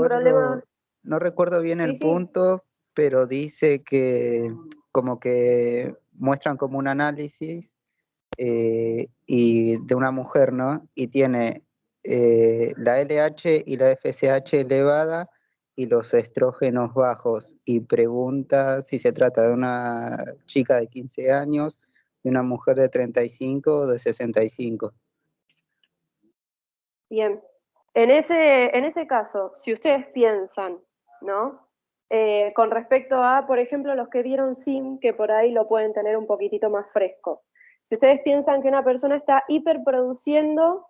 problema. No recuerdo bien el Sí, sí. punto, pero dice que como que muestran como un análisis y de una mujer, ¿no? Y tiene la LH y la FSH elevada y los estrógenos bajos, y pregunta si se trata de una chica de 15 años, de una mujer de 35 o de 65. Bien. En ese caso, si ustedes piensan, ¿no? Con respecto a, por ejemplo, los que vieron SIM, que por ahí lo pueden tener un poquitito más fresco. Si ustedes piensan que una persona está hiperproduciendo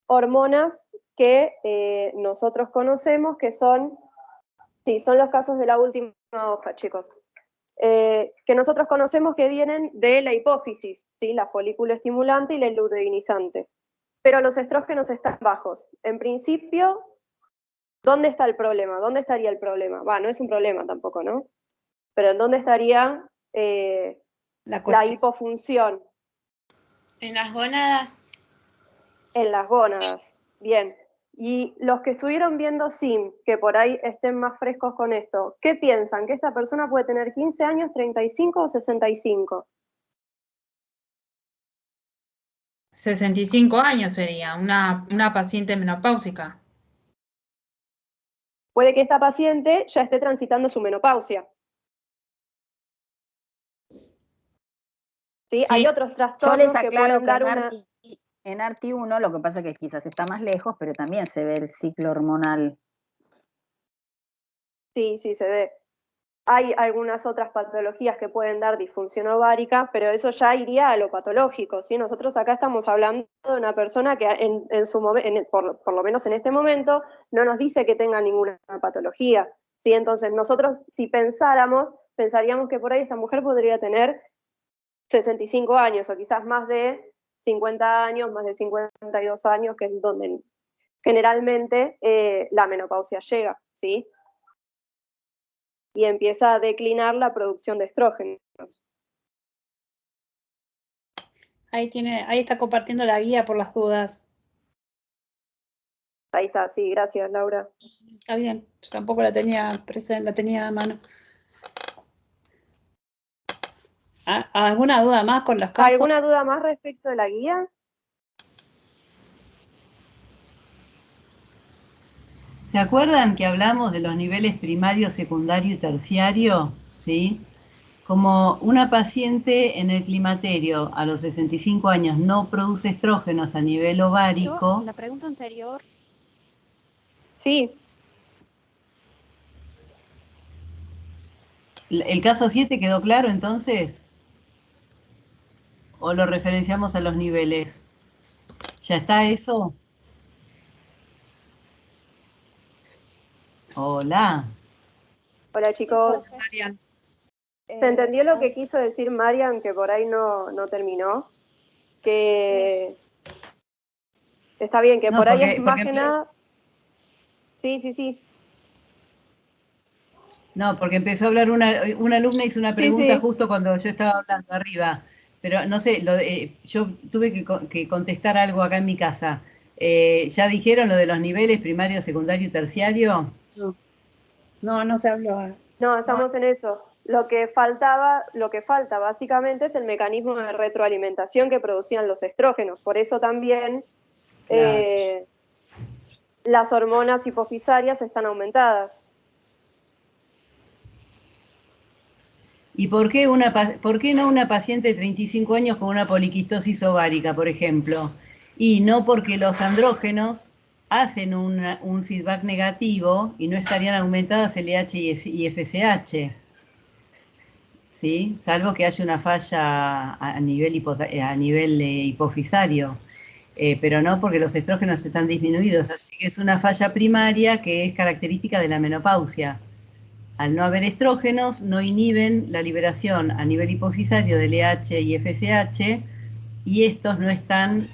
hormonas que nosotros conocemos, que son, sí, son los casos de la última hoja, chicos, que nosotros conocemos que vienen de la hipófisis, ¿sí? La folículo estimulante y la luteinizante. Pero los estrógenos están bajos. En principio, ¿dónde está el problema? ¿Dónde estaría el problema? No es un problema tampoco, ¿no? Pero ¿en dónde estaría la hipofunción? En las gónadas. En las gónadas. Bien. Y los que estuvieron viendo SIM, que por ahí estén más frescos con esto, ¿qué piensan? ¿Que esta persona puede tener 15 años, 35 o 65? 65 años sería, una paciente menopáusica. Puede que esta paciente ya esté transitando su menopausia. ¿Sí? Sí. Hay otros Yo trastornos les que aclaro pueden que dar una... en ARTI1 lo que pasa es que quizás está más lejos, pero también se ve el ciclo hormonal. Sí, sí, se ve. Hay algunas otras patologías que pueden dar disfunción ovárica, pero eso ya iría a lo patológico, ¿sí? Nosotros acá estamos hablando de una persona que por lo menos en este momento, no nos dice que tenga ninguna patología, ¿sí? Entonces nosotros, si pensaríamos que por ahí esta mujer podría tener 65 años o quizás más de 50 años, más de 52 años, que es donde generalmente la menopausia llega, ¿sí? Y empieza a declinar la producción de estrógenos. Ahí está compartiendo la guía por las dudas. Ahí está, sí, gracias, Laura. Está bien, yo tampoco la tenía presente, la tenía a mano. ¿Alguna duda más con los casos? ¿Alguna duda más respecto de la guía? ¿Se acuerdan que hablamos de los niveles primario, secundario y terciario? ¿Sí? Como una paciente en el climaterio a los 65 años no produce estrógenos a nivel ovárico. La pregunta anterior. Sí. ¿El caso 7 quedó claro entonces? ¿O lo referenciamos a los niveles? ¿Ya está eso? Hola. Hola, chicos. Marian. ¿Se entendió lo que quiso decir Marian, que por ahí no terminó? Que está bien, que No, por ahí porque- es más porque- que nada... Sí, sí, sí. No, porque empezó a hablar una alumna, hizo una pregunta sí. justo cuando yo estaba hablando arriba. Pero no sé, yo tuve que contestar algo acá en mi casa. ¿Ya dijeron lo de los niveles primario, secundario y terciario? No se habló. No, estamos en eso. Lo que falta básicamente es el mecanismo de retroalimentación que producían los estrógenos. Por eso también Claro. las hormonas hipofisarias están aumentadas. ¿Y por qué no una paciente de 35 años con una poliquistosis ovárica, por ejemplo? Y no porque los andrógenos hacen un feedback negativo y no estarían aumentadas LH y FSH. ¿Sí? Salvo que haya una falla a nivel hipofisario. Pero no porque los estrógenos están disminuidos. Así que es una falla primaria que es característica de la menopausia. Al no haber estrógenos, no inhiben la liberación a nivel hipofisario de LH y FSH, y estos no están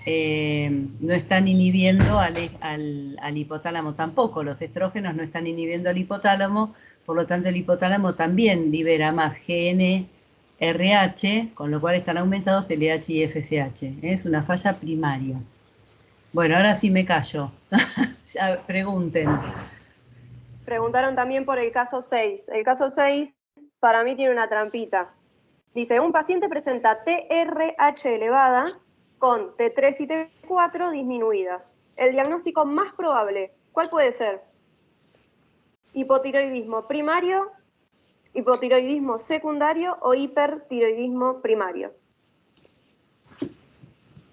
inhibiendo al hipotálamo tampoco. Los estrógenos no están inhibiendo al hipotálamo, por lo tanto el hipotálamo también libera más GNRH, con lo cual están aumentados LH y FSH. Es una falla primaria. Bueno, ahora sí me callo. Pregunten. Preguntaron también por el caso 6. El caso 6 para mí tiene una trampita. Dice, un paciente presenta TRH elevada con T3 y T4 disminuidas. El diagnóstico más probable, ¿cuál puede ser? Hipotiroidismo primario, hipotiroidismo secundario o hipertiroidismo primario.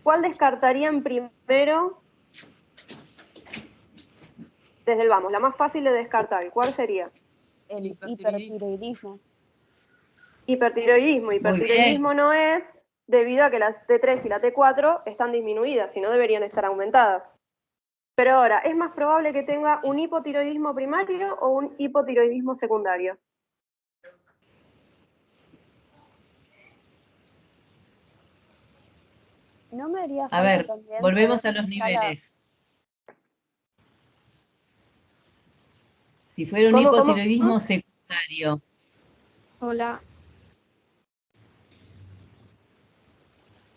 ¿Cuál descartarían primero? Desde el vamos, la más fácil de descartar, ¿cuál sería? El Hipertiroidismo. hipertiroidismo. Hipertiroidismo no es debido a que la T3 y la T4 están disminuidas, si no deberían estar aumentadas. Pero ahora, ¿es más probable que tenga un hipotiroidismo primario o un hipotiroidismo secundario? No me haría A falta ver, también volvemos a poder los escala- niveles. Si fuera un ¿Cómo? hipotiroidismo secundario, Hola.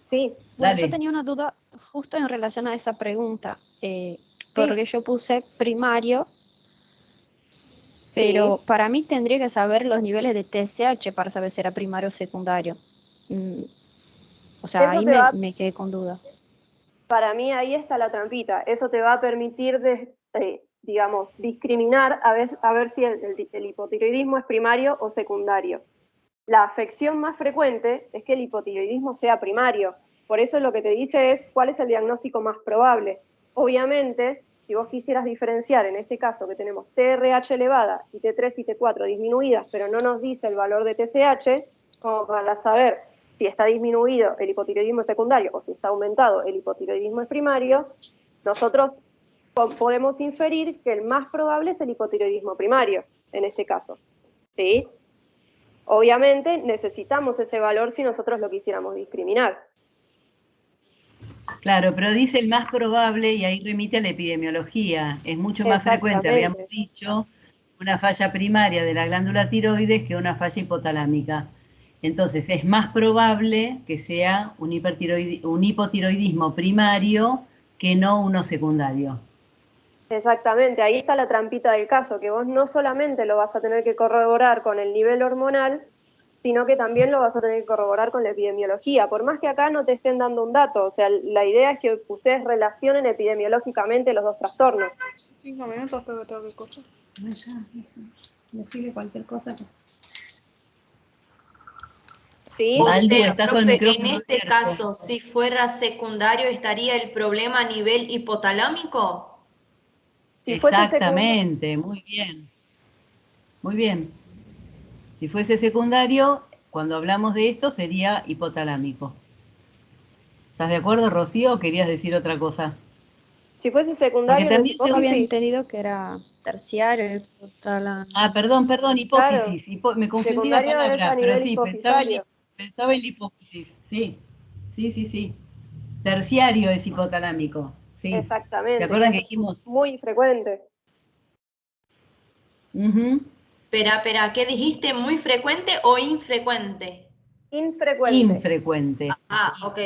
Sí, Bueno, dale. yo tenía una duda justo en relación a esa pregunta, porque yo puse primario, pero para mí tendría que saber los niveles de TSH para saber si era primario o secundario. O sea, Eso ahí te va- me quedé con duda. para mí ahí está la trampita. Eso te va a permitir, digamos, discriminar a ver si el hipotiroidismo es primario o secundario. La afección más frecuente es que el hipotiroidismo sea primario. Por eso lo que te dice es cuál es el diagnóstico más probable. Obviamente, si vos quisieras diferenciar en este caso que tenemos TRH elevada y T3 y T4 disminuidas, pero no nos dice el valor de TSH, como para saber si está disminuido el hipotiroidismo secundario o si está aumentado el hipotiroidismo primario, nosotros podemos inferir que el más probable es el hipotiroidismo primario, en este caso. ¿Sí? Obviamente necesitamos ese valor si nosotros lo quisiéramos discriminar. Claro, pero dice el más probable y ahí remite a la epidemiología. Es mucho más frecuente, habíamos dicho, una falla primaria de la glándula tiroides que una falla hipotalámica. Entonces es más probable que sea un hipotiroidismo primario que no uno secundario. Exactamente, ahí está la trampita del caso, que vos no solamente lo vas a tener que corroborar con el nivel hormonal, sino que también lo vas a tener que corroborar con la epidemiología, por más que acá no te estén dando un dato, o sea, la idea es que ustedes relacionen epidemiológicamente los dos trastornos. 5 minutos creo que tengo que escuchar. Decirle cualquier cosa. ¿Sí? O Aldu, sea, estás con el profe, en micrófono este abierto. caso, si fuera secundario, ¿estaría el problema a nivel hipotalámico? Si fuese Exactamente, muy bien. Muy bien. Si fuese secundario, cuando hablamos de esto sería hipotalámico. ¿Estás de acuerdo, Rocío, o querías decir otra cosa? Si fuese secundario, Porque no es también se Había hipófisis. entendido que era terciario, total. perdón, Claro, hipófisis. Me confundí la secundario es a palabra, pero nivel sí, hipofisario. pensaba en la hipófisis. Sí, sí. Terciario es hipotalámico. Sí. Exactamente. ¿Se acuerdan que que dijimos? muy frecuente. Ujú. Espera, ¿qué dijiste? ¿Muy frecuente o infrecuente? Infrecuente. Infrecuente. Ah, ok.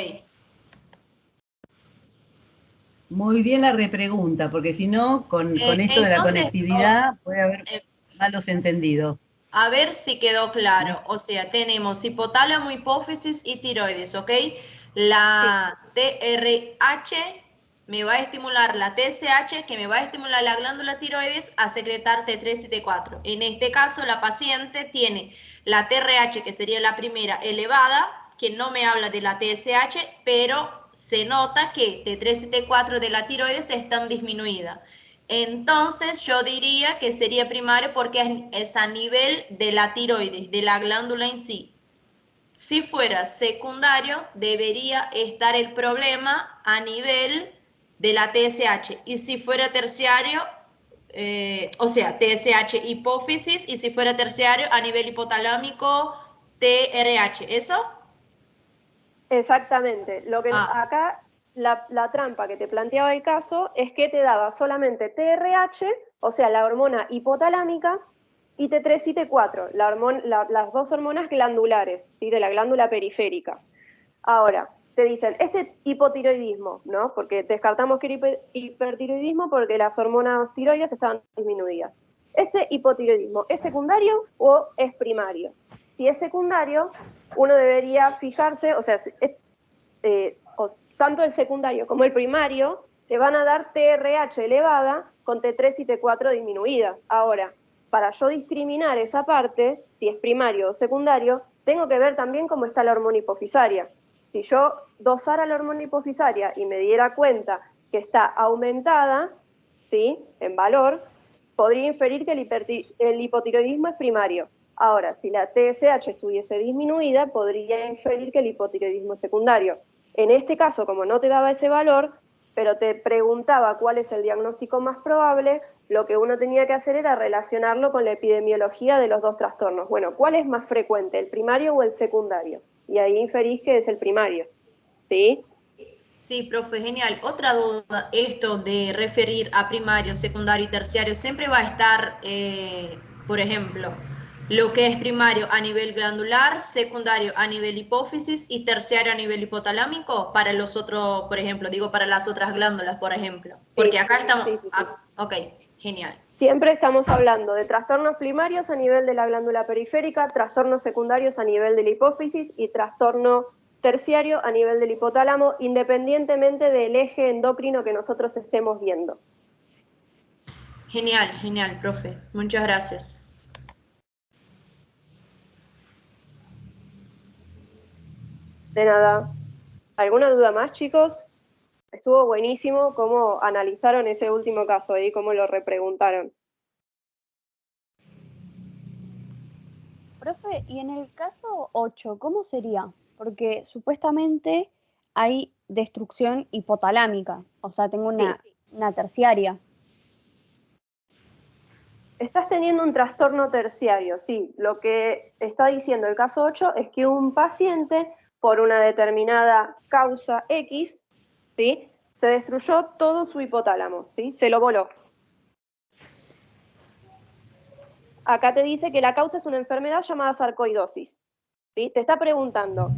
Muy bien la repregunta, porque si no, con esto de la Entonces, conectividad puede haber malos entendidos. a ver si quedó claro. O sea, tenemos hipotálamo, hipófisis y tiroides, ¿ok? La TRH me va a estimular la TSH, que me va a estimular la glándula tiroides a secretar T3 y T4. En este caso, la paciente tiene la TRH, que sería la primera, elevada, que no me habla de la TSH, pero se nota que T3 y T4 de la tiroides están disminuidas. Entonces yo diría que sería primario porque es a nivel de la tiroides, de la glándula en sí. Si fuera secundario, debería estar el problema a nivel de la TSH. Y si fuera terciario, o sea, TSH hipófisis, y si fuera terciario, a nivel hipotalámico, TRH. ¿Eso? Exactamente. Lo que acá, la trampa que te planteaba el caso es que te daba solamente TRH, o sea, la hormona hipotalámica, y T3 y T4, las dos hormonas glandulares, ¿sí? De la glándula periférica. Ahora, te dicen, este hipotiroidismo, ¿no? Porque descartamos que era hipertiroidismo porque las hormonas tiroides estaban disminuidas. ¿este hipotiroidismo es secundario o es primario? Si es secundario, uno debería fijarse, o sea, tanto el secundario como el primario te van a dar TRH elevada con T3 y T4 disminuida. Ahora, para yo discriminar esa parte, si es primario o secundario, tengo que ver también cómo está la hormona hipofisaria. Si yo dosara la hormona hipofisaria y me diera cuenta que está aumentada, ¿sí?, en valor, podría inferir que el hipotiroidismo es primario. Ahora, si la TSH estuviese disminuida, podría inferir que el hipotiroidismo es secundario. En este caso, como no te daba ese valor, pero te preguntaba cuál es el diagnóstico más probable, lo que uno tenía que hacer era relacionarlo con la epidemiología de los dos trastornos. Bueno, ¿cuál es más frecuente, el primario o el secundario? Y ahí inferís que es el primario, ¿sí? Sí, profe, genial. Otra duda, esto de referir a primario, secundario y terciario, siempre va a estar, por ejemplo, lo que es primario a nivel glandular, secundario a nivel hipófisis y terciario a nivel hipotalámico para los otros, por ejemplo, digo para las otras glándulas, por ejemplo. Porque acá estamos... Sí. Ok, genial. Siempre estamos hablando de trastornos primarios a nivel de la glándula periférica, trastornos secundarios a nivel de la hipófisis y trastorno terciario a nivel del hipotálamo, independientemente del eje endocrino que nosotros estemos viendo. Genial, genial, profe. Muchas gracias. De nada. ¿Alguna duda más, chicos? Estuvo buenísimo cómo analizaron ese último caso y cómo lo repreguntaron. Profe, y en el caso 8, ¿cómo sería? Porque supuestamente hay destrucción hipotalámica, o sea, tengo una terciaria. Estás teniendo un trastorno terciario, sí. Lo que está diciendo el caso 8 es que un paciente, por una determinada causa X, ¿sí?, se destruyó todo su hipotálamo, ¿sí?, se lo voló. Acá te dice que la causa es una enfermedad llamada sarcoidosis, ¿sí? Te está preguntando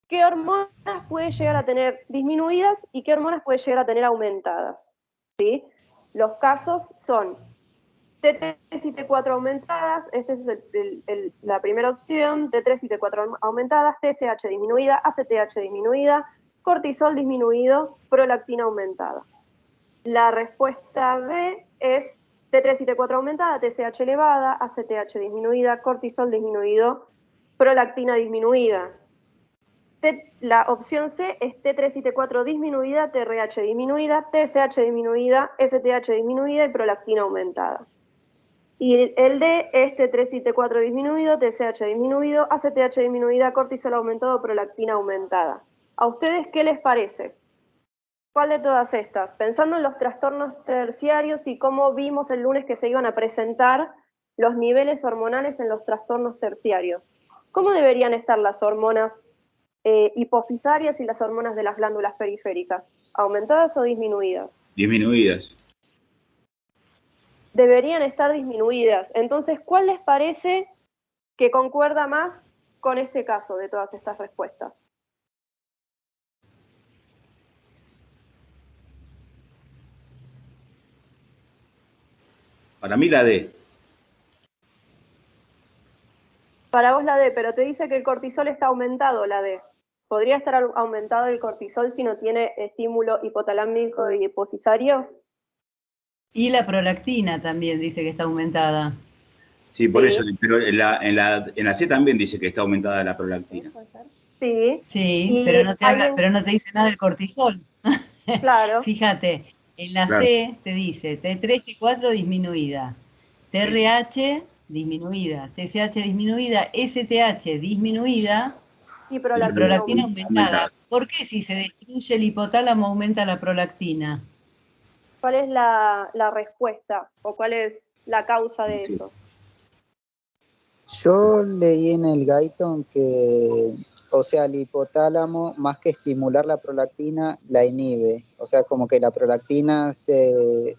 qué hormonas puede llegar a tener disminuidas y qué hormonas puede llegar a tener aumentadas, ¿sí? Los casos son T3 y T4 aumentadas, esta es la primera opción, T3 y T4 aumentadas, TSH disminuida, ACTH disminuida, cortisol disminuido, prolactina aumentada. La respuesta B es T3 y T4 aumentada, TSH elevada, ACTH disminuida, cortisol disminuido, prolactina disminuida. La opción C es T3 y T4 disminuida, TRH disminuida, TSH disminuida, STH disminuida y prolactina aumentada. Y el D es T3 y T4 disminuido, TSH disminuido, ACTH disminuida, cortisol aumentado, prolactina aumentada. ¿A ustedes qué les parece? ¿Cuál de todas estas? Pensando en los trastornos terciarios y cómo vimos el lunes que se iban a presentar los niveles hormonales en los trastornos terciarios. ¿Cómo deberían estar las hormonas hipofisarias y las hormonas de las glándulas periféricas? ¿Aumentadas o disminuidas? Disminuidas. Deberían estar disminuidas. Entonces, ¿cuál les parece que concuerda más con este caso de todas estas respuestas? Para mí la D. Para vos la D, pero te dice que el cortisol está aumentado, la D. ¿Podría estar aumentado el cortisol si no tiene estímulo hipotalámico y hipofisario? Y la prolactina también dice que está aumentada. Sí, por eso, pero en la C también dice que está aumentada la prolactina. Sí. Sí, pero no te habla, pero no te dice nada del cortisol. Claro. Fíjate, en la Claro. C te dice T3, T4 disminuida, TRH disminuida, TSH disminuida, STH disminuida Y y prolactina prolactina aumentada. aumentada. ¿Por qué si se destruye el hipotálamo aumenta la prolactina? ¿Cuál es la respuesta o cuál es la causa de eso? Yo leí en el Guyton que, o sea, el hipotálamo, más que estimular la prolactina, la inhibe. O sea, como que la prolactina se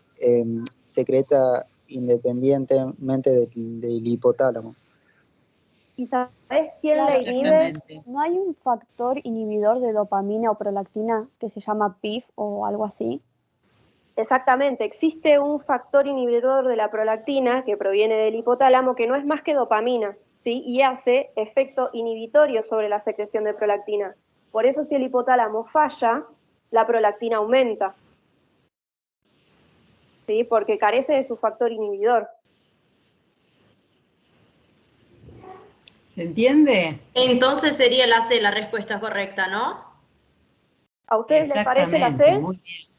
secreta independientemente del hipotálamo. ¿Y sabes quién la Claro, inhibe? Exactamente. ¿No hay un factor inhibidor de dopamina o prolactina que se llama PIF o algo así? Exactamente, existe un factor inhibidor de la prolactina que proviene del hipotálamo que no es más que dopamina, ¿sí? Y hace efecto inhibitorio sobre la secreción de prolactina. Por eso si el hipotálamo falla, la prolactina aumenta, ¿sí? Porque carece de su factor inhibidor. ¿Se entiende? Entonces sería la C la respuesta correcta, ¿no? ¿A ustedes les parece la Exactamente, C? muy bien.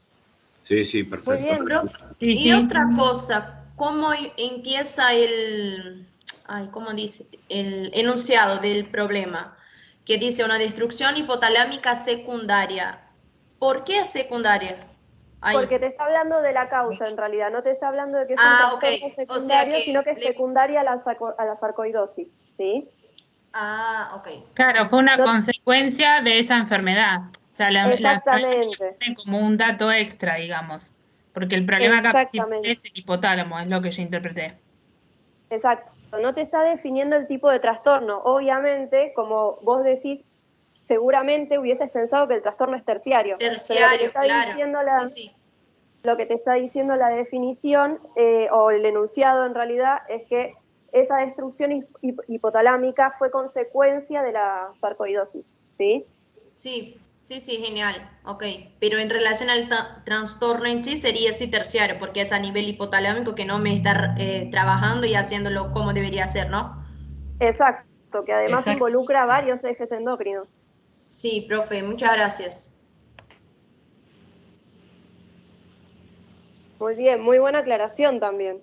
Sí, sí, Muy perfecto. bien. Profe, Sí, y sí. otra cosa, ¿cómo empieza ¿cómo dice? El enunciado del problema? Que dice una destrucción hipotalámica secundaria. ¿Por qué secundaria? Ahí. Porque te está hablando de la causa en realidad, no te está hablando de que es un Ah, ok. trastorno O sea secundario, que sino que es secundaria a la sarcoidosis, ¿sí? Ah, ok. Claro, fue una No- consecuencia de esa enfermedad. O sea, la enfermedad Exactamente, tiene como un dato extra, digamos. Porque el problema acá principal exactamente, es el hipotálamo, es lo que yo interpreté. exacto. No te está definiendo el tipo de trastorno. Obviamente, como vos decís, seguramente hubieses pensado que el trastorno es terciario, pero lo que te Terciario, está claro. diciendo Sí, sí. lo que te está diciendo la definición o el enunciado en realidad es que esa destrucción hipotalámica fue consecuencia de la sarcoidosis, ¿sí? Sí, sí, sí, genial. Ok. Pero en relación al trastorno en sí sería sí terciario, porque es a nivel hipotalámico que no me está trabajando y haciéndolo como debería ser, ¿no? Exacto, que además Exacto. involucra varios ejes endocrinos. Sí, profe, muchas gracias. Muy bien, muy buena aclaración también.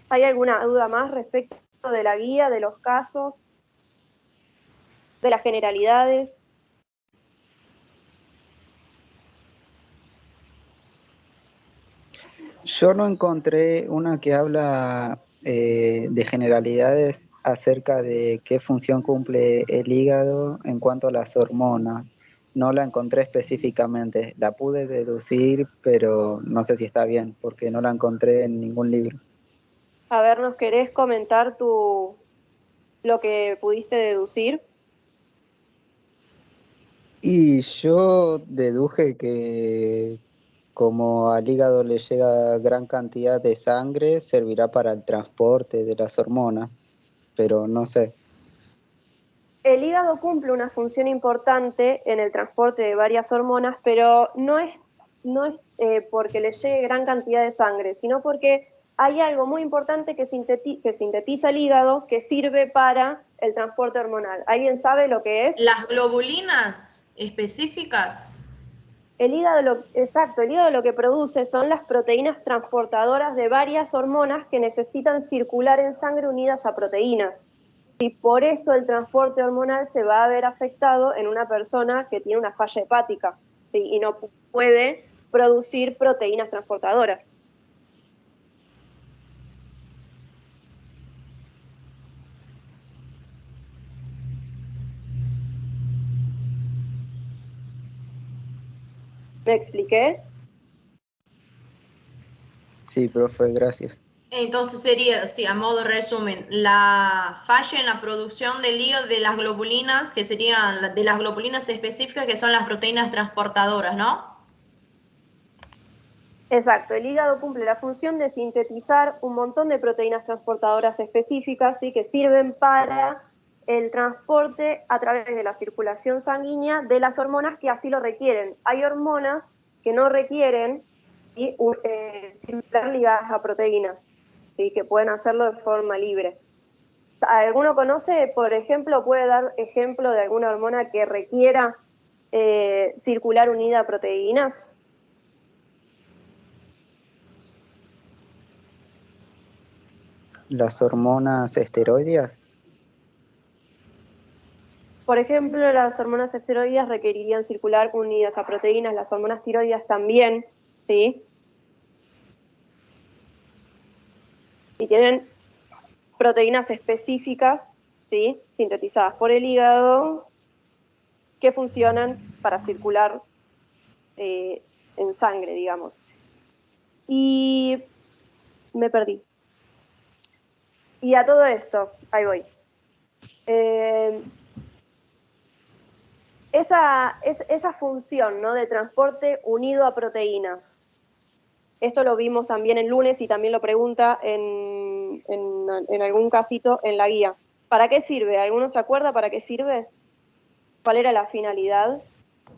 ¿Hay alguna duda más respecto de la guía, de los casos, de las generalidades? Yo no encontré una que habla de generalidades acerca de qué función cumple el hígado en cuanto a las hormonas. No la encontré específicamente. La pude deducir, pero no sé si está bien, porque no la encontré en ningún libro. A ver, ¿nos querés comentar lo que pudiste deducir? Y yo deduje que como al hígado le llega gran cantidad de sangre, servirá para el transporte de las hormonas, pero no sé. El hígado cumple una función importante en el transporte de varias hormonas, pero no es porque le llegue gran cantidad de sangre, sino porque hay algo muy importante que sintetiza el hígado que sirve para el transporte hormonal. ¿Alguien sabe lo que es? Las globulinas específicas. Exacto, el hígado lo que produce son las proteínas transportadoras de varias hormonas que necesitan circular en sangre unidas a proteínas. Y por eso el transporte hormonal se va a ver afectado en una persona que tiene una falla hepática, ¿sí? Y no puede producir proteínas transportadoras. ¿Me expliqué? Sí, profe, gracias. Entonces sería, sí, a modo de resumen, la falla en la producción del hígado de las globulinas, que serían de las globulinas específicas, que son las proteínas transportadoras, ¿no? Exacto, el hígado cumple la función de sintetizar un montón de proteínas transportadoras específicas, ¿sí? Que sirven para el transporte a través de la circulación sanguínea de las hormonas que así lo requieren. Hay hormonas que no requieren, ¿sí? Circular ligadas a proteínas, ¿sí? Que pueden hacerlo de forma libre. ¿Alguno conoce, por ejemplo, puede dar ejemplo de alguna hormona que requiera circular unida a proteínas? Las hormonas esteroideas. Por ejemplo, las hormonas esteroides requerirían circular unidas a proteínas, las hormonas tiroides también, ¿sí? Y tienen proteínas específicas, ¿sí? Sintetizadas por el hígado, que funcionan para circular en sangre, digamos. Y me perdí. Y a todo esto, ahí voy. esa función, ¿no?, de transporte unido a proteínas. Esto lo vimos también el lunes y también lo pregunta en algún casito en la guía. ¿Para qué sirve? ¿Alguno se acuerda para qué sirve? ¿Cuál era la finalidad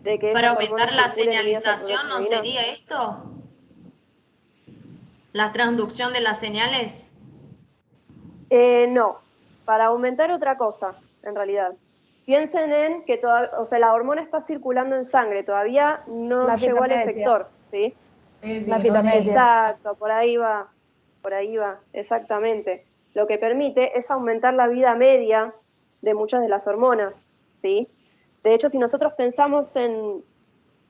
de que Para esas aumentar hormonas la circulen unidas a señalización, ¿no proteínas? sería esto? ¿La transducción de las señales? No, para aumentar otra cosa, en realidad. Piensen en que la hormona está circulando en sangre, todavía no La llegó al fitomedia. efector, ¿sí? La fitomedia. Exacto, por ahí va, exactamente. Lo que permite es aumentar la vida media de muchas de las hormonas, ¿sí? De hecho, si nosotros pensamos en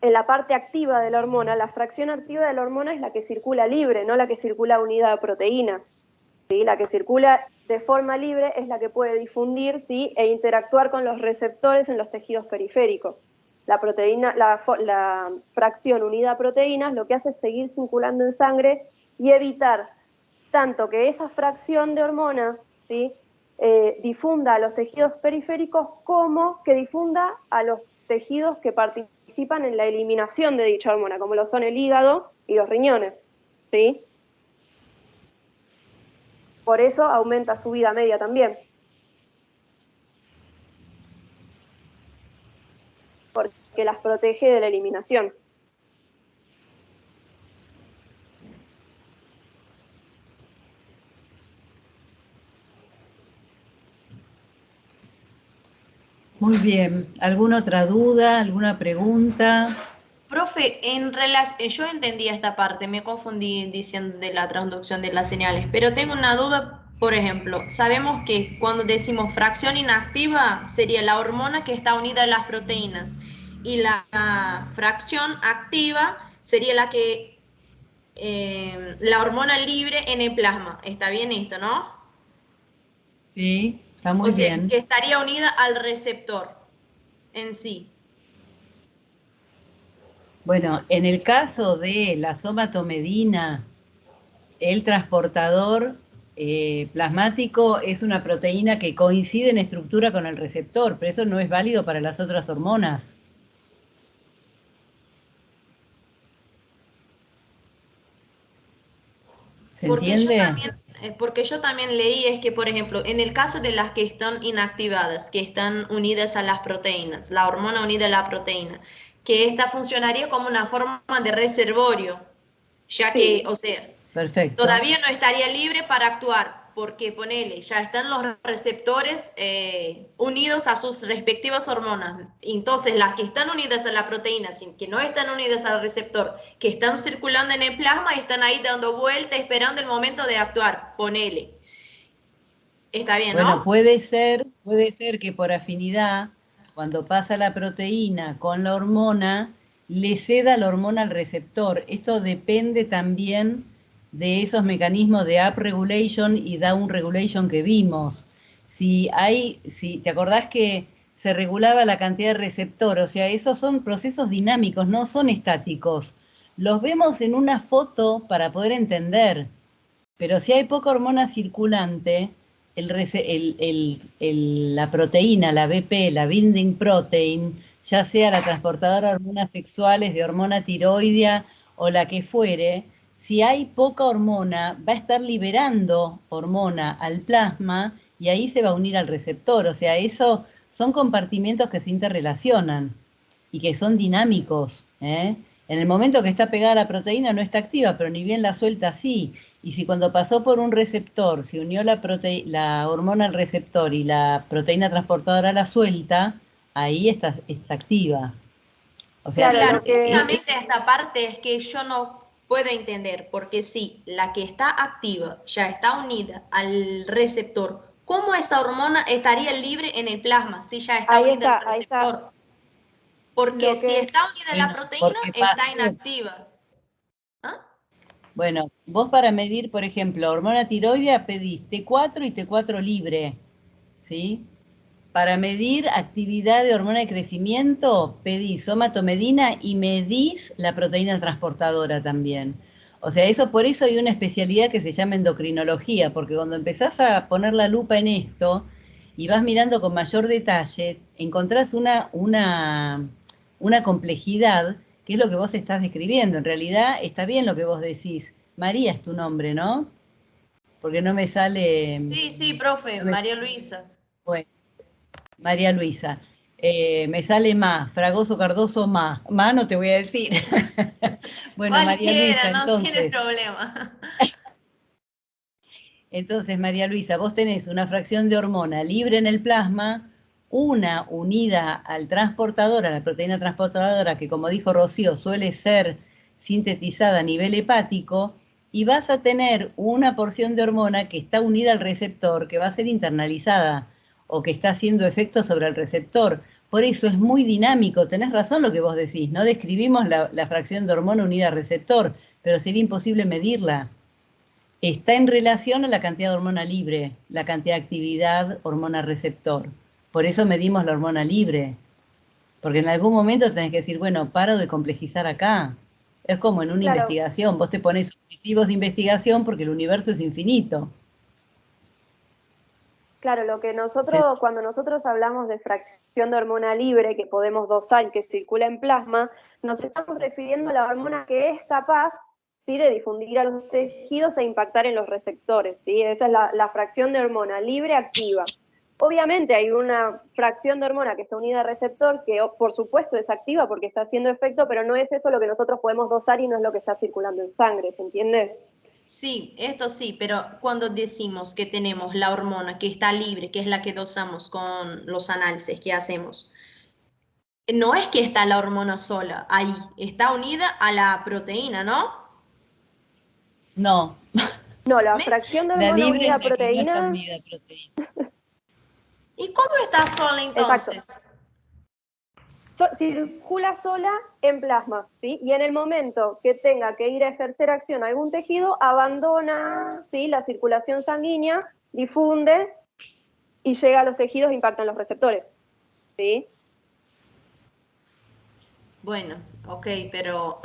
la parte activa de la hormona, la fracción activa de la hormona es la que circula libre, no la que circula unida a proteína. ¿Sí? La que circula de forma libre es la que puede difundir, ¿sí?, e interactuar con los receptores en los tejidos periféricos. La fracción unida a proteínas lo que hace es seguir circulando en sangre y evitar tanto que esa fracción de hormona, ¿sí?, difunda a los tejidos periféricos como que difunda a los tejidos que participan en la eliminación de dicha hormona, como lo son el hígado y los riñones, ¿sí? Por eso aumenta su vida media también. Porque las protege de la eliminación. Muy bien. ¿Alguna otra duda? ¿Alguna pregunta? Profe, yo entendí esta parte, me confundí diciendo de la transducción de las señales, pero tengo una duda, por ejemplo, sabemos que cuando decimos fracción inactiva sería la hormona que está unida a las proteínas y la fracción activa sería la hormona libre en el plasma. ¿Está bien esto, no? Sí, está muy O sea, bien. que estaría unida al receptor en sí. Bueno, en el caso de la somatomedina, el transportador plasmático es una proteína que coincide en estructura con el receptor, pero eso no es válido para las otras hormonas. ¿Se entiende? Porque yo también leí es que, por ejemplo, en el caso de las que están inactivadas, que están unidas a las proteínas, la hormona unida a la proteína, que esta funcionaría como una forma de reservorio, ya Sí. que, o sea, Perfecto. todavía no estaría libre para actuar, porque ponele, ya están los receptores unidos a sus respectivas hormonas. Entonces, las que están unidas a la proteína, sin que no están unidas al receptor, que están circulando en el plasma y están ahí dando vueltas, esperando el momento de actuar, ponele. Está bien, Bueno, ¿no? puede ser que por afinidad, cuando pasa la proteína con la hormona, le ceda la hormona al receptor. Esto depende también de esos mecanismos de upregulation y downregulation que vimos. Si te acordás que se regulaba la cantidad de receptor, o sea, esos son procesos dinámicos, no son estáticos. Los vemos en una foto para poder entender, pero si hay poca hormona circulante, la proteína, la BP, la binding protein, ya sea la transportadora de hormonas sexuales, de hormona tiroidea o la que fuere, si hay poca hormona, va a estar liberando hormona al plasma y ahí se va a unir al receptor. O sea, eso son compartimientos que se interrelacionan y que son dinámicos, ¿eh? En el momento que está pegada la proteína no está activa, pero ni bien la suelta sí. Y si cuando pasó por un receptor se unió la hormona al receptor y la proteína transportadora la suelta, ahí está activa. O sea, Claro, que- justamente esta parte es que yo no puedo entender, porque si la que está activa ya está unida al receptor, ¿cómo esa hormona estaría libre en el plasma si ya está Ahí unida está, al ahí está. receptor? Porque Lo si que- está unida a la Bueno, proteína, porque está pasó. inactiva. ¿Ah? Bueno, vos para medir, por ejemplo, hormona tiroidea pedís T4 y T4 libre, ¿sí? Para medir actividad de hormona de crecimiento, pedís somatomedina y medís la proteína transportadora también. O sea, por eso hay una especialidad que se llama endocrinología, porque cuando empezás a poner la lupa en esto, y vas mirando con mayor detalle, encontrás una complejidad que es lo que vos estás describiendo. En realidad está bien lo que vos decís. María es tu nombre, ¿no? Porque no me sale... Sí, sí, profe, María Luisa. Bueno, María Luisa. Me sale más, Fragoso Cardoso más. Más no te voy a decir. Bueno, María Luisa, no entonces... tiene problema. Entonces, María Luisa, vos tenés una fracción de hormona libre en el plasma, una unida al transportador, a la proteína transportadora, que como dijo Rocío, suele ser sintetizada a nivel hepático, y vas a tener una porción de hormona que está unida al receptor, que va a ser internalizada, o que está haciendo efecto sobre el receptor. Por eso es muy dinámico, tenés razón lo que vos decís, no describimos la fracción de hormona unida al receptor, pero sería imposible medirla. Está en relación a la cantidad de hormona libre, la cantidad de actividad hormona receptor. Por eso medimos la hormona libre. Porque en algún momento tenés que decir, bueno, paro de complejizar acá. Es como en una Claro. investigación, vos te pones objetivos de investigación porque el universo es infinito. Claro, lo que nosotros, cuando nosotros hablamos de fracción de hormona libre que podemos dosar y que circula en plasma, nos estamos refiriendo a la hormona que es capaz, ¿sí?, de difundir a los tejidos e impactar en los receptores, ¿sí? Esa es la fracción de hormona libre activa. Obviamente hay una fracción de hormona que está unida al receptor que por supuesto es activa porque está haciendo efecto, pero no es eso lo que nosotros podemos dosar y no es lo que está circulando en sangre, ¿se entiende? Sí, esto sí, pero cuando decimos que tenemos la hormona que está libre, que es la que dosamos con los análisis que hacemos, no es que está la hormona sola ahí, está unida a la proteína, ¿no? No. No, la fracción de La hormona libre unida es a la que no está proteína. unida a proteína. ¿Y cómo está sola entonces? Exacto. Circula sola en plasma, ¿sí? Y en el momento que tenga que ir a ejercer acción a algún tejido, abandona, ¿sí?, la circulación sanguínea, difunde y llega a los tejidos e impacta en los receptores, ¿sí? Bueno, ok, pero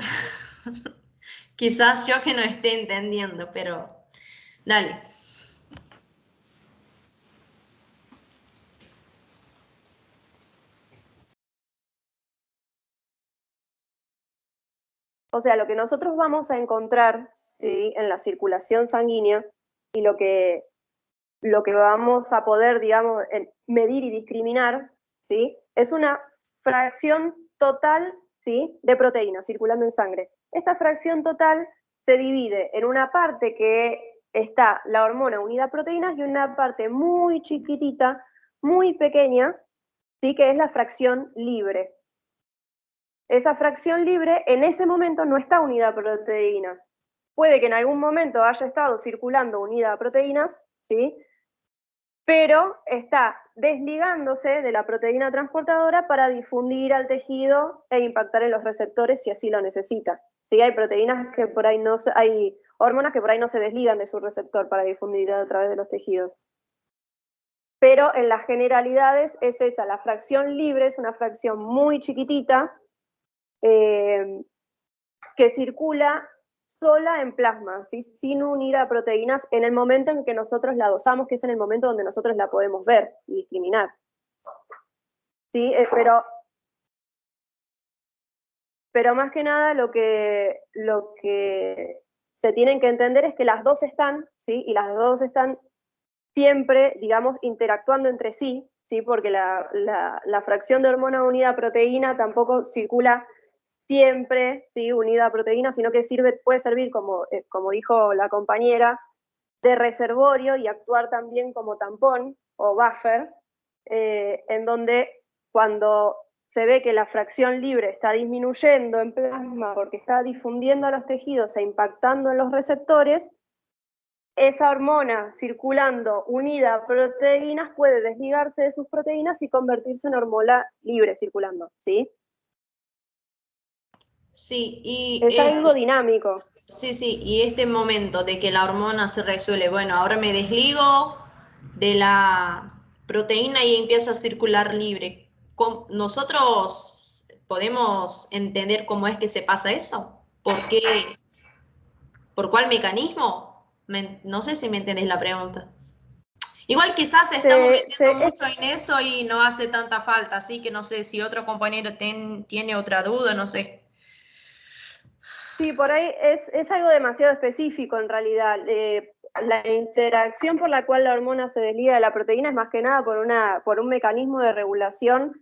quizás yo que no esté entendiendo, pero dale. O sea, lo que nosotros vamos a encontrar, ¿sí?, en la circulación sanguínea y lo que vamos a poder, digamos, medir y discriminar, ¿sí?, es una fracción total, ¿sí?, de proteínas circulando en sangre. Esta fracción total se divide en una parte que está la hormona unida a proteínas y una parte muy chiquitita, muy pequeña, ¿sí?, que es la fracción libre. Esa fracción libre en ese momento no está unida a proteínas. Puede que en algún momento haya estado circulando unida a proteínas, ¿sí?, pero está desligándose de la proteína transportadora para difundir al tejido e impactar en los receptores si así lo necesita. ¿Sí? Hay proteínas que por ahí hay hormonas que por ahí no se desligan de su receptor para difundir a través de los tejidos. Pero en las generalidades es esa, la fracción libre es una fracción muy chiquitita que circula sola en plasma, ¿sí?, sin unir a proteínas en el momento en que nosotros la dosamos, que es en el momento donde nosotros la podemos ver y discriminar. ¿Sí? Pero más que nada lo que se tienen que entender es que las dos están, ¿sí?, y las dos están siempre, digamos, interactuando entre sí, ¿sí?, porque la fracción de hormona unida a proteína tampoco circula siempre, ¿sí?, unida a proteína, sino que puede servir como dijo la compañera, de reservorio y actuar también como tampón o buffer, en donde cuando se ve que la fracción libre está disminuyendo en plasma porque está difundiendo a los tejidos e impactando en los receptores, esa hormona circulando unida a proteínas puede desligarse de sus proteínas y convertirse en hormona libre circulando, ¿sí? Sí, y es algo dinámico. Sí, sí, y este momento de que la hormona se resuelve, bueno, ahora me desligo de la proteína y empiezo a circular libre. ¿Nosotros podemos entender cómo es que se pasa eso? ¿Por qué? ¿Por cuál mecanismo? No sé si me entendés la pregunta. Igual quizás estamos metiendo se- mucho en eso y no hace tanta falta, así que no sé si otro compañero tiene otra duda, no sé. Sí, por ahí es algo demasiado específico en realidad. La interacción por la cual la hormona se desliga de la proteína es más que nada por un mecanismo de regulación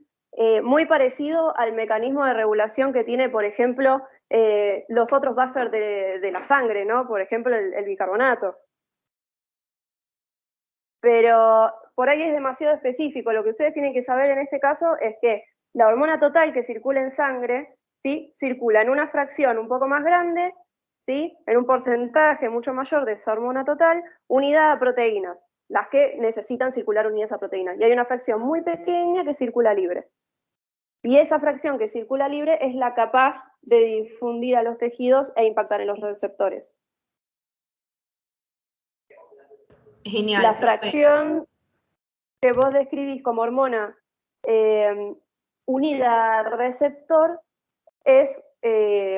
muy parecido al mecanismo de regulación que tiene, por ejemplo, los otros buffers de la sangre, ¿no? Por ejemplo, el bicarbonato. Pero por ahí es demasiado específico. Lo que ustedes tienen que saber en este caso es que la hormona total que circula en sangre, ¿sí? Circula en una fracción un poco más grande, ¿sí? En un porcentaje mucho mayor de esa hormona total, unida a proteínas, las que necesitan circular unidas a proteínas. Y hay una fracción muy pequeña que circula libre. Y esa fracción que circula libre es la capaz de difundir a los tejidos e impactar en los receptores. Genial, La profe. fracción que vos describís como hormona unida al receptor es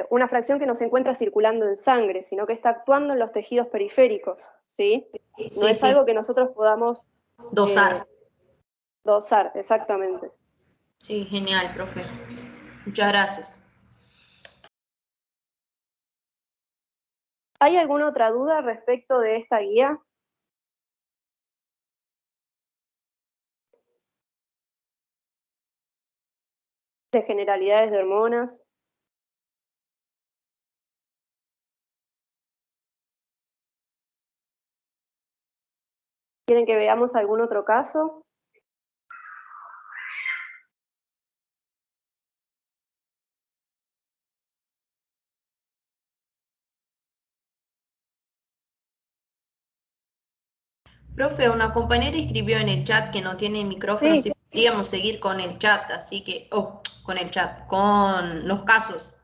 una fracción que no se encuentra circulando en sangre, sino que está actuando en los tejidos periféricos, ¿sí? No Sí, es sí. algo que nosotros podamos Dosar. dosar, exactamente. Sí, genial, profe. Muchas gracias. ¿Hay alguna otra duda respecto de esta guía? De generalidades de hormonas. ¿Quieren que veamos algún otro caso? Profe, una compañera escribió en el chat que no tiene micrófono, Sí. si podríamos seguir con el chat, así que, con los casos.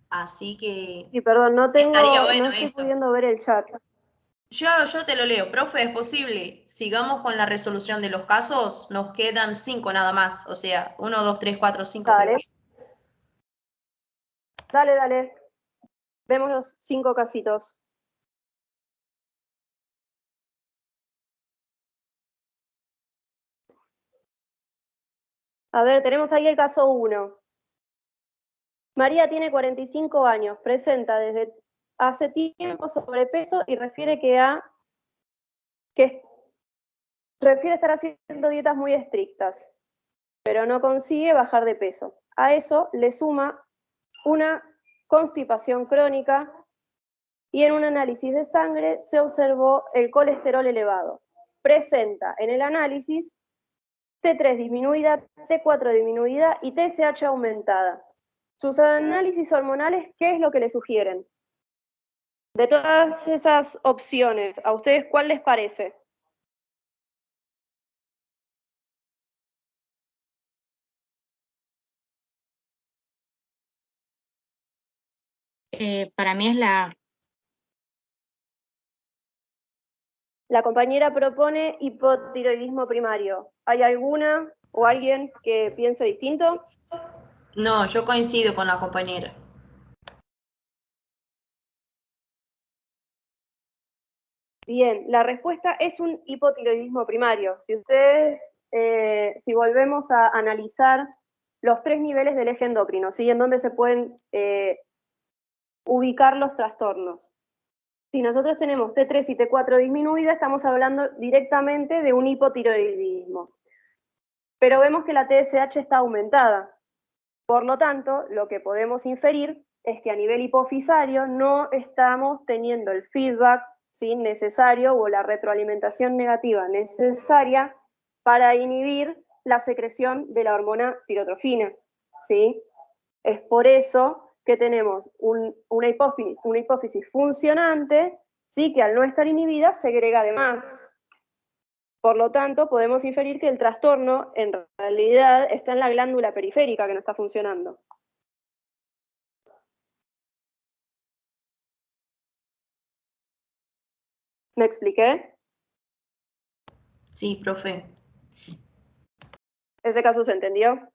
Así que Sí, perdón, no estaría bueno estoy esto. pudiendo ver el chat. Yo te lo leo. Profe, ¿es posible? Sigamos con la resolución de los casos. Nos quedan 5 nada más. O sea, 1, 2, 3, 4, 5 creo Dale. que. Dale. Vemos los 5 casitos. A ver, tenemos ahí el caso 1. María tiene 45 años, presenta desde hace tiempo sobrepeso y refiere refiere estar haciendo dietas muy estrictas, pero no consigue bajar de peso. A eso le suma una constipación crónica y en un análisis de sangre se observó el colesterol elevado. Presenta en el análisis T3 disminuida, T4 disminuida y TSH aumentada. Sus análisis hormonales, ¿qué es lo que le sugieren? De todas esas opciones, ¿a ustedes cuál les parece? Para mí es la... La compañera propone hipotiroidismo primario. ¿Hay alguna o alguien que piense distinto? No, yo coincido con la compañera. Bien, la respuesta es un hipotiroidismo primario. Si volvemos a analizar los 3 niveles del eje endocrino, ¿sí? En donde se pueden ubicar los trastornos. Si nosotros tenemos T3 y T4 disminuida, estamos hablando directamente de un hipotiroidismo. Pero vemos que la TSH está aumentada. Por lo tanto, lo que podemos inferir es que a nivel hipofisario no estamos teniendo el feedback, ¿sí?, necesario o la retroalimentación negativa necesaria para inhibir la secreción de la hormona tirotrofina, ¿sí? Es por eso que tenemos una hipófisis funcionante, sí, que al no estar inhibida segrega de más. Por lo tanto, podemos inferir que el trastorno en realidad está en la glándula periférica que no está funcionando. ¿Me expliqué? Sí, profe. ¿Ese caso se entendió?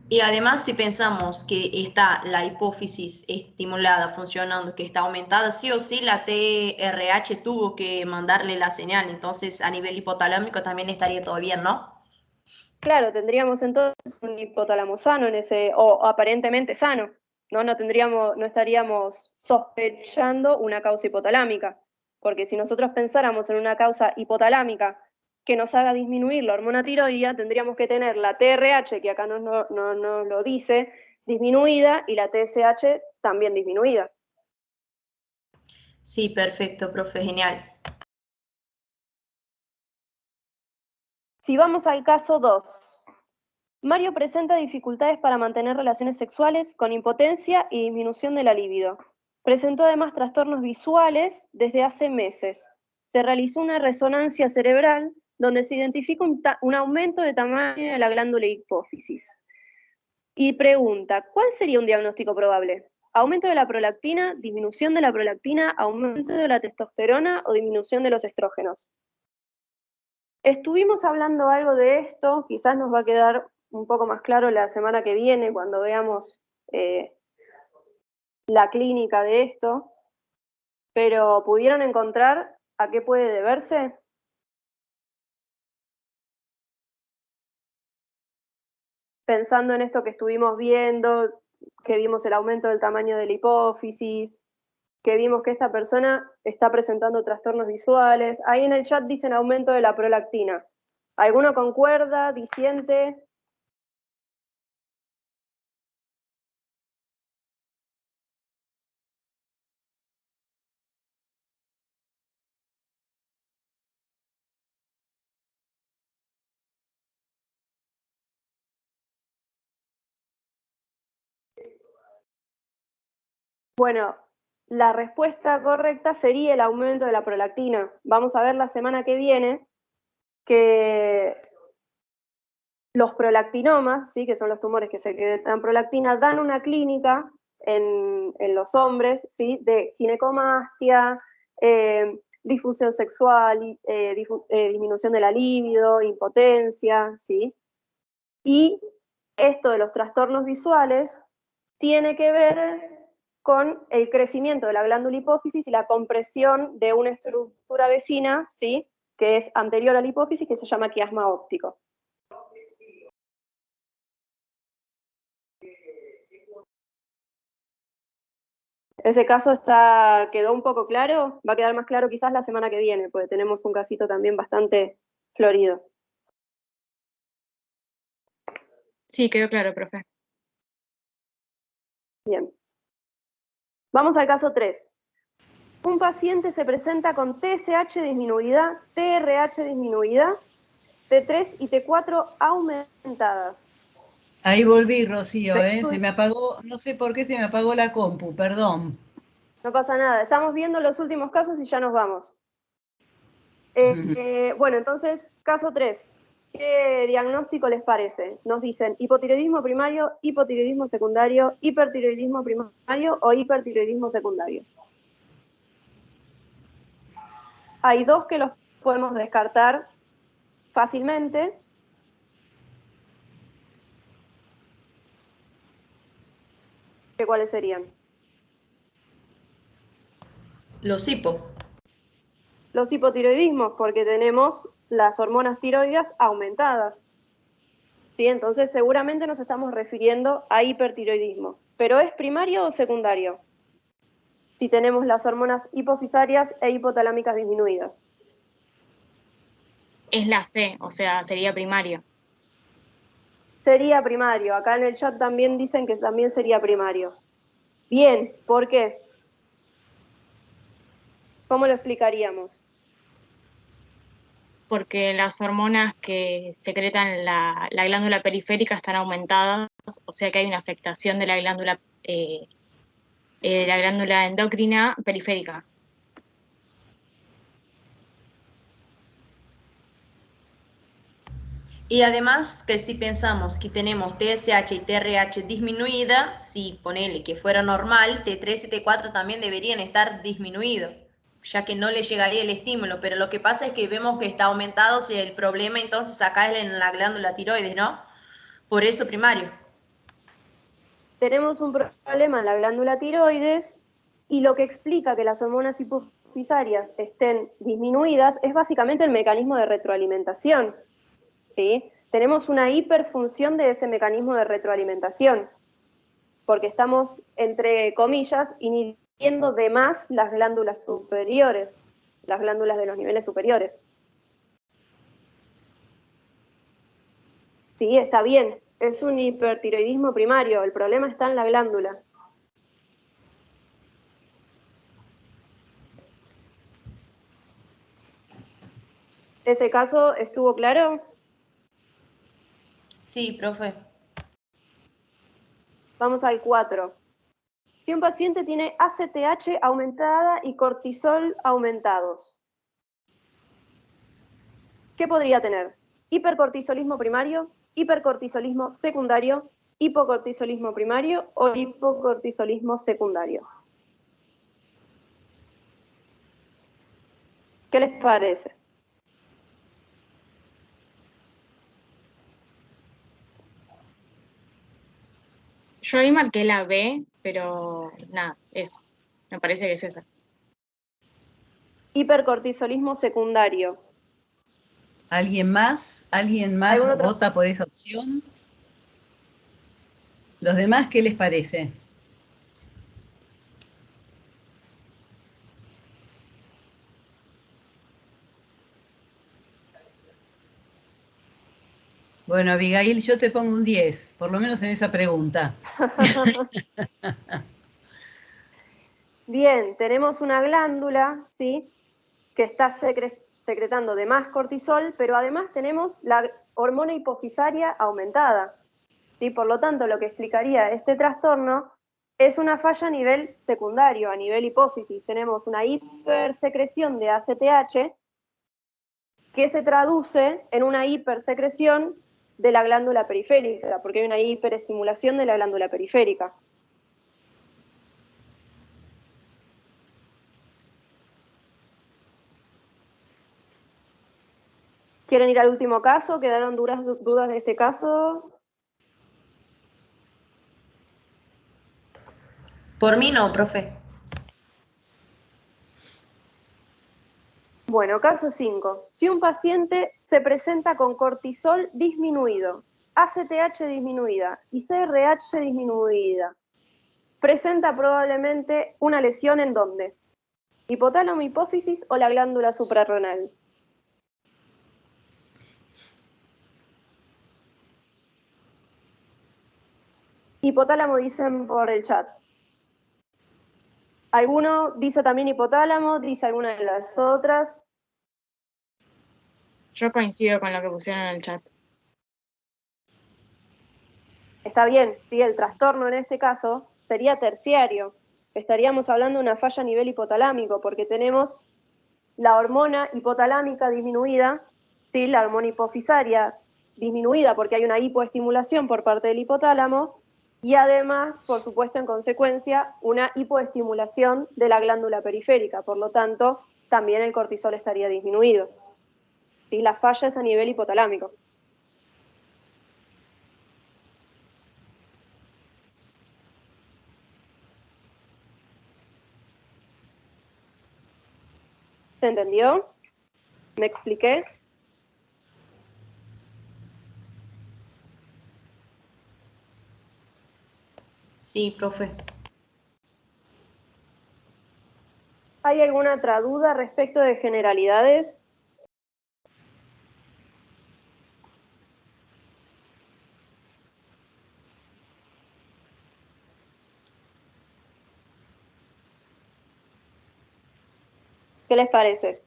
Y además, si pensamos que está la hipófisis estimulada, funcionando, que está aumentada, sí o sí la TRH tuvo que mandarle la señal. Entonces, a nivel hipotalámico también estaría todo bien, ¿no? Claro, tendríamos entonces un hipotálamo sano en ese, o aparentemente sano, ¿no? No estaríamos sospechando una causa hipotalámica, porque si nosotros pensáramos en una causa hipotalámica que nos haga disminuir la hormona tiroidea, tendríamos que tener la TRH, que acá no lo dice, disminuida, y la TSH también disminuida. Sí, perfecto, profe, genial. Si vamos al caso 2, Mario presenta dificultades para mantener relaciones sexuales con impotencia y disminución de la libido. Presentó además trastornos visuales desde hace meses. Se realizó una resonancia cerebral donde se identifica un aumento de tamaño de la glándula hipófisis. Y pregunta, ¿cuál sería un diagnóstico probable? ¿Aumento de la prolactina, disminución de la prolactina, aumento de la testosterona o disminución de los estrógenos? Estuvimos hablando algo de esto, quizás nos va a quedar un poco más claro la semana que viene cuando veamos la clínica de esto, pero ¿pudieron encontrar a qué puede deberse? Pensando en esto que estuvimos viendo, que vimos el aumento del tamaño de la hipófisis, que vimos que esta persona está presentando trastornos visuales. Ahí en el chat dicen aumento de la prolactina. ¿Alguno concuerda, disiente? Bueno, la respuesta correcta sería el aumento de la prolactina. Vamos a ver la semana que viene que los prolactinomas, ¿sí? Que son los tumores que secretan prolactina, dan una clínica en los hombres, ¿sí? De ginecomastia, disfunción sexual, disminución de la libido, impotencia, ¿sí? Y esto de los trastornos visuales tiene que ver con el crecimiento de la glándula hipófisis y la compresión de una estructura vecina, ¿sí? Que es anterior a la hipófisis, que se llama quiasma óptico. Ese caso quedó un poco claro, va a quedar más claro quizás la semana que viene, porque tenemos un casito también bastante florido. Sí, quedó claro, profe. Bien. Vamos al caso 3. Un paciente se presenta con TSH disminuida, TRH disminuida, T3 y T4 aumentadas. Ahí volví, Rocío, se me apagó, no sé por qué se me apagó la compu, perdón. No pasa nada, estamos viendo los últimos casos y ya nos vamos. Bueno, entonces, caso 3. ¿Qué diagnóstico les parece? Nos dicen hipotiroidismo primario, hipotiroidismo secundario, hipertiroidismo primario o hipertiroidismo secundario. Hay dos que los podemos descartar fácilmente. ¿Cuáles serían? Los hipo. Los hipotiroidismos, porque tenemos las hormonas tiroides aumentadas. ¿Sí? Entonces seguramente nos estamos refiriendo a hipertiroidismo. ¿Pero es primario o secundario? Si tenemos las hormonas hipofisarias e hipotalámicas disminuidas. Es la C, o sea, sería primario. Sería primario. Acá en el chat también dicen que también sería primario. Bien, ¿por qué? ¿Cómo lo explicaríamos? Porque las hormonas que secretan la glándula periférica están aumentadas, o sea que hay una afectación de la glándula endocrina periférica. Y además que si pensamos que tenemos TSH y TRH disminuida, si ponele que fuera normal, T3 y T4 también deberían estar disminuidos, ya que no le llegaría el estímulo, pero lo que pasa es que vemos que está aumentado, o sea, el problema entonces acá es en la glándula tiroides, ¿no? Por eso primario. tenemos un problema en la glándula tiroides y lo que explica que las hormonas hipofisarias estén disminuidas es básicamente el mecanismo de retroalimentación, ¿sí? Tenemos una hiperfunción de ese mecanismo de retroalimentación, porque estamos, entre comillas, inhibiendo de más las glándulas superiores, las glándulas de los niveles superiores. Sí, está bien, es un hipertiroidismo primario, el problema está en la glándula. ¿Ese caso estuvo claro? Sí, profe. Vamos al 4. Si un paciente tiene ACTH aumentada y cortisol aumentados, ¿qué podría tener? Hipercortisolismo primario, hipercortisolismo secundario, hipocortisolismo primario o hipocortisolismo secundario. ¿Qué les parece? Yo ahí marqué la B, pero nada, eso. Me parece que es esa. Hipercortisolismo secundario. ¿Alguien más? ¿Alguien más ¿Algún otro? vota por esa opción? ¿Los demás qué les parece? Bueno, Abigail, yo te pongo un 10, por lo menos en esa pregunta. Bien, tenemos una glándula, ¿sí?, que está secretando de más cortisol, pero además tenemos la hormona hipofisaria aumentada, ¿sí? Por lo tanto, lo que explicaría este trastorno es una falla a nivel secundario, a nivel hipófisis. Tenemos una hipersecreción de ACTH que se traduce en una hipersecreción de la glándula periférica, porque hay una hiperestimulación de la glándula periférica. ¿Quieren ir al último caso? ¿Quedaron dudas de este caso? Por mí no, profe. Bueno, caso 5. Si un paciente se presenta con cortisol disminuido, ACTH disminuida y CRH disminuida, presenta probablemente una lesión ¿en dónde? ¿Hipotálamo, hipófisis o la glándula suprarrenal? Hipotálamo dicen por el chat. ¿Alguno dice también hipotálamo? ¿Dice alguna de las otras? Yo coincido con lo que pusieron en el chat. Está bien, sí, el trastorno en este caso sería terciario. Estaríamos hablando de una falla a nivel hipotalámico, porque tenemos la hormona hipotalámica disminuida, ¿sí?, la hormona hipofisaria disminuida porque hay una hipoestimulación por parte del hipotálamo, y además, por supuesto, en consecuencia, una hipoestimulación de la glándula periférica. Por lo tanto, también el cortisol estaría disminuido. ¿Sí? La falla es a nivel hipotalámico. ¿Se entendió? ¿Me expliqué? Sí, profe. ¿Hay alguna otra duda respecto de generalidades? ¿Qué les parece?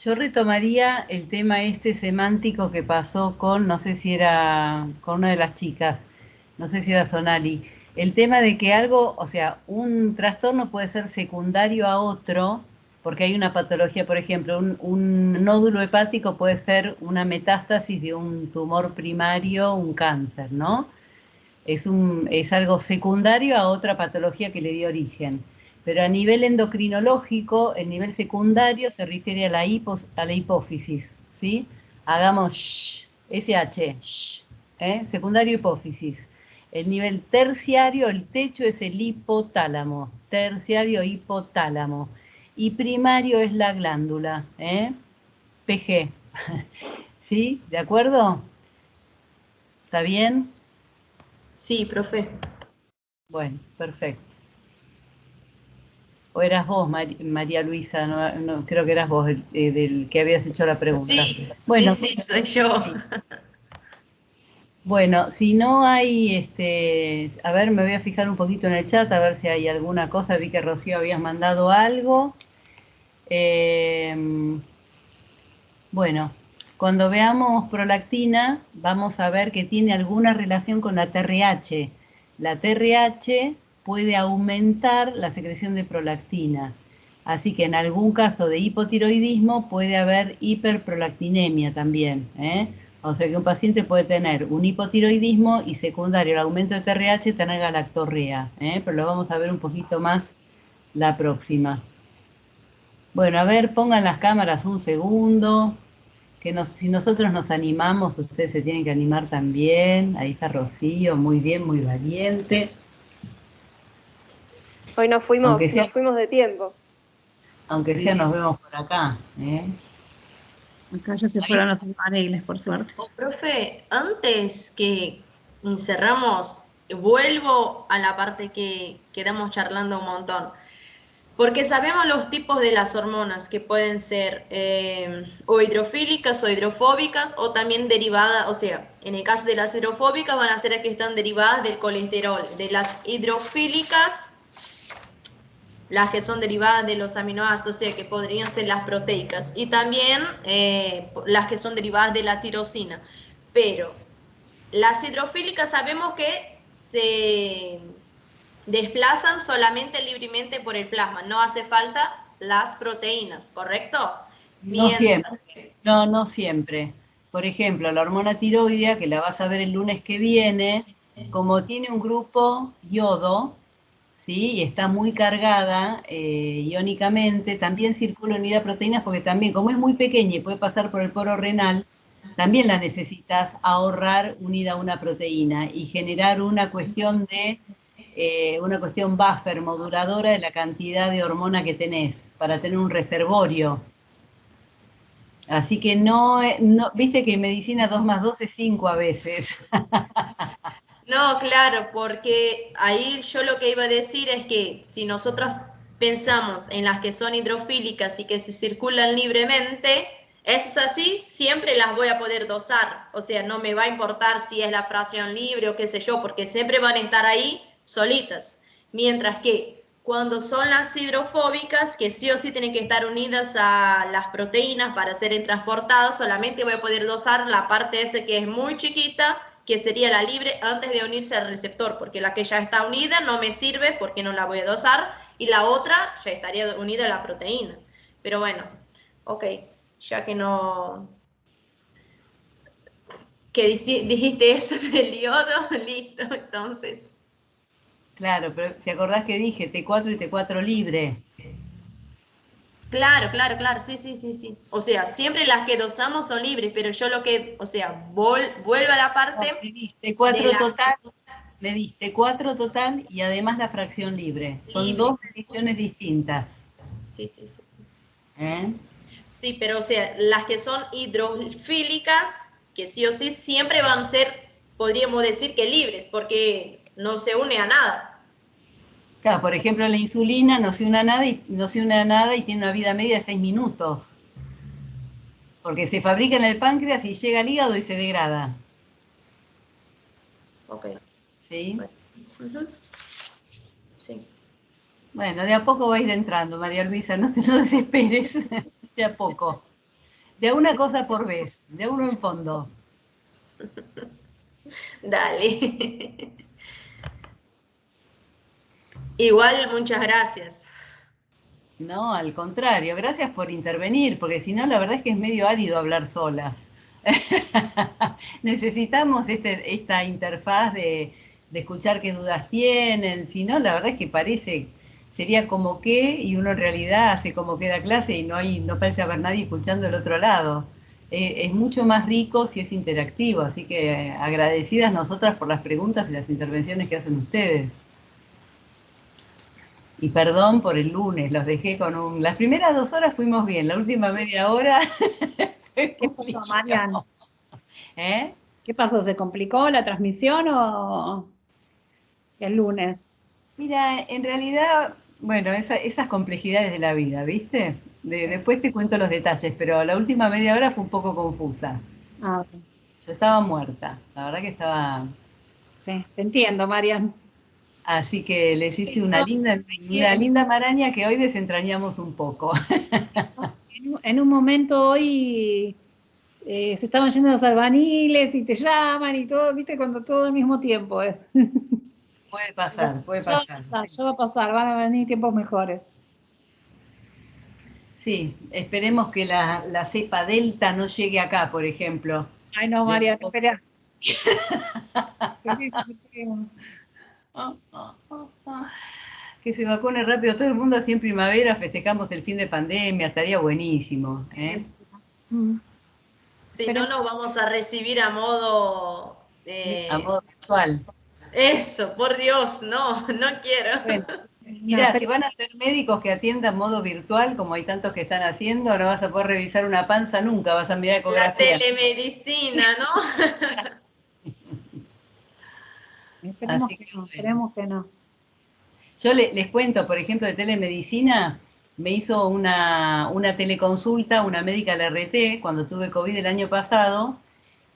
Yo retomaría el tema este semántico que pasó con, no sé si era con una de las chicas, no sé si era Sonali, el tema de que algo, o sea, un trastorno puede ser secundario a otro, porque hay una patología, por ejemplo, un nódulo hepático puede ser una metástasis de un tumor primario, un cáncer, ¿no? Es algo secundario a otra patología que le dio origen. Pero a nivel endocrinológico, el nivel secundario se refiere a la hipófisis, ¿sí? Hagamos SH, Secundario hipófisis. El nivel terciario, el techo es el hipotálamo. Terciario hipotálamo. Y primario es la glándula. PG. ¿Sí? ¿De acuerdo? ¿Está bien? Sí, profe. Bueno, perfecto. ¿O eras vos, María Luisa? No, creo que eras vos del que habías hecho la pregunta. Sí, bueno, sí, soy yo. Sí. Bueno, si no hay, a ver, me voy a fijar un poquito en el chat, a ver si hay alguna cosa. Vi que Rocío habías mandado algo. Bueno, cuando veamos prolactina, vamos a ver que tiene alguna relación con la TRH. La TRH puede aumentar la secreción de prolactina. Así que en algún caso de hipotiroidismo puede haber hiperprolactinemia también. O sea que un paciente puede tener un hipotiroidismo y secundario al aumento de TRH tener galactorrea. Pero lo vamos a ver un poquito más la próxima. Bueno, a ver, pongan las cámaras un segundo. Si nosotros nos animamos, ustedes se tienen que animar también. Ahí está Rocío, muy bien, muy valiente. Hoy nos fuimos de tiempo. Aunque sea, nos vemos por acá. Acá ya se fueron los albaregles, por suerte. Profe, antes que cerramos, vuelvo a la parte que quedamos charlando un montón. Porque sabemos los tipos de las hormonas que pueden ser o hidrofílicas o hidrofóbicas o también derivadas, o sea, en el caso de las hidrofóbicas van a ser las que están derivadas del colesterol. De las hidrofílicas, las que son derivadas de los aminoácidos, o sea, que podrían ser las proteicas. Y también las que son derivadas de la tirosina. Pero las hidrofílicas sabemos que se desplazan solamente libremente por el plasma, no hace falta las proteínas, ¿correcto? No siempre, no siempre. Por ejemplo, la hormona tiroidea, que la vas a ver el lunes que viene, como tiene un grupo yodo, ¿sí? Y está muy cargada iónicamente, también circula unida a proteínas porque también, como es muy pequeña y puede pasar por el poro renal, también la necesitas ahorrar unida a una proteína y generar una cuestión buffer, moduladora de la cantidad de hormona que tenés, para tener un reservorio. Así que no, viste que en medicina 2 más 2 es 5 a veces. No, claro, porque ahí yo lo que iba a decir es que si nosotros pensamos en las que son hidrofílicas y que se circulan libremente, es así, siempre las voy a poder dosar. O sea, no me va a importar si es la fracción libre o qué sé yo, porque siempre van a estar ahí solitas. Mientras que cuando son las hidrofóbicas, que sí o sí tienen que estar unidas a las proteínas para ser transportadas, solamente voy a poder dosar la parte esa que es muy chiquita, que sería la libre antes de unirse al receptor, porque la que ya está unida no me sirve porque no la voy a dosar, y la otra ya estaría unida a la proteína. Pero bueno, ok, ya que no... que dijiste eso del yodo, listo, entonces... Claro, pero ¿te acordás que dije T4 y T4 libre? Claro, sí. O sea, siempre las que dosamos son libres, pero yo lo que, o sea, vuelvo a la parte... No, me diste 4 total y además la fracción libre. Son libre. 2 mediciones distintas. Sí. ¿Eh? Sí, pero o sea, las que son hidrofílicas, que sí o sí siempre van a ser, podríamos decir que libres, porque no se une a nada. Claro, por ejemplo, la insulina no se une a nada y tiene una vida media de 6 minutos. Porque se fabrica en el páncreas y llega al hígado y se degrada. Ok. ¿Sí? Bueno. Sí. Bueno, de a poco va a ir entrando, María Luisa, no te lo desesperes. De a poco. De una cosa por vez, de uno en fondo. Dale. Igual, muchas gracias. No, al contrario, gracias por intervenir, porque si no, la verdad es que es medio árido hablar solas. Necesitamos esta interfaz de escuchar qué dudas tienen, si no, la verdad es que sería como que, y uno en realidad hace como que da clase y no parece haber nadie escuchando del otro lado. es mucho más rico si es interactivo, así que agradecidas nosotras por las preguntas y las intervenciones que hacen ustedes. Y perdón por el lunes, los dejé con un... Las primeras 2 horas fuimos bien, la última media hora... ¿Qué pasó, Marian? ¿Eh? ¿Qué pasó? ¿Se complicó la transmisión o el lunes? Mira, en realidad, bueno, esas complejidades de la vida, ¿viste? Después te cuento los detalles, pero la última media hora fue un poco confusa. Ah, ok. Yo estaba muerta, la verdad que estaba... Sí, te entiendo, Marian. Así que les hice una linda maraña que hoy desentrañamos un poco. En un momento hoy se estaban yendo los albaniles y te llaman y todo, ¿viste? Cuando todo al mismo tiempo es. Puede pasar, puede pasar. Ya va a pasar, van a venir tiempos mejores. Sí, esperemos que la cepa Delta no llegue acá, por ejemplo. Ay, no, María, espera. Que se vacune rápido todo el mundo, así en primavera festejamos el fin de pandemia, estaría buenísimo. Si no, nos vamos a recibir a modo... a modo virtual. Eso, por Dios, no quiero. Bueno, mirá, si van a ser médicos que atiendan modo virtual, como hay tantos que están haciendo, no vas a poder revisar una panza nunca, vas a mirar ecografía. La telemedicina, ¿no? Esperemos que no. Yo les cuento, por ejemplo, de telemedicina, me hizo una teleconsulta, una médica LRT, cuando tuve COVID el año pasado,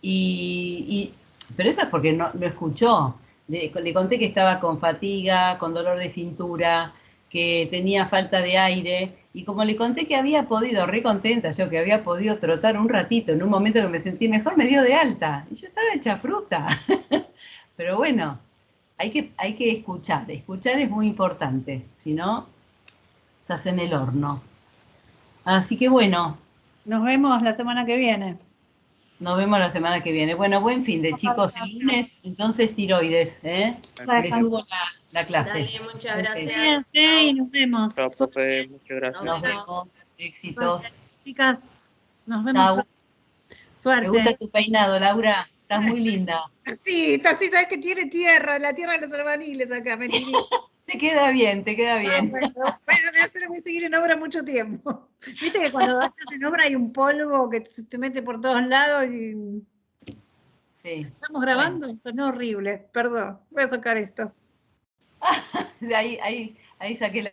pero eso es porque no escuchó. Le conté que estaba con fatiga, con dolor de cintura, que tenía falta de aire, y como le conté que había podido, re contenta yo, que había podido trotar un ratito, en un momento que me sentí mejor, me dio de alta, y yo estaba hecha fruta. Pero bueno, hay que escuchar es muy importante, si no, estás en el horno. Así que bueno. Nos vemos la semana que viene. Nos vemos la semana que viene. Bueno, buen fin de chicos. El lunes, entonces, tiroides, ¿eh? Le subo la clase. Dale, muchas gracias. Cuídense y nos vemos. Chao, profe, muchas gracias. Nos vemos. Éxitos. Chicas, nos vemos. Chau. Suerte. Me gusta tu peinado, Laura. Estás muy linda. Sí, sabes que tiene tierra, la tierra de los albaniles acá, me tiré. Te queda bien, te queda bien. Bueno, voy a seguir en obra mucho tiempo. Viste que cuando estás en obra hay un polvo que se te mete por todos lados y... Sí. Estamos grabando, sonó horrible, perdón, voy a sacar esto. Ahí saqué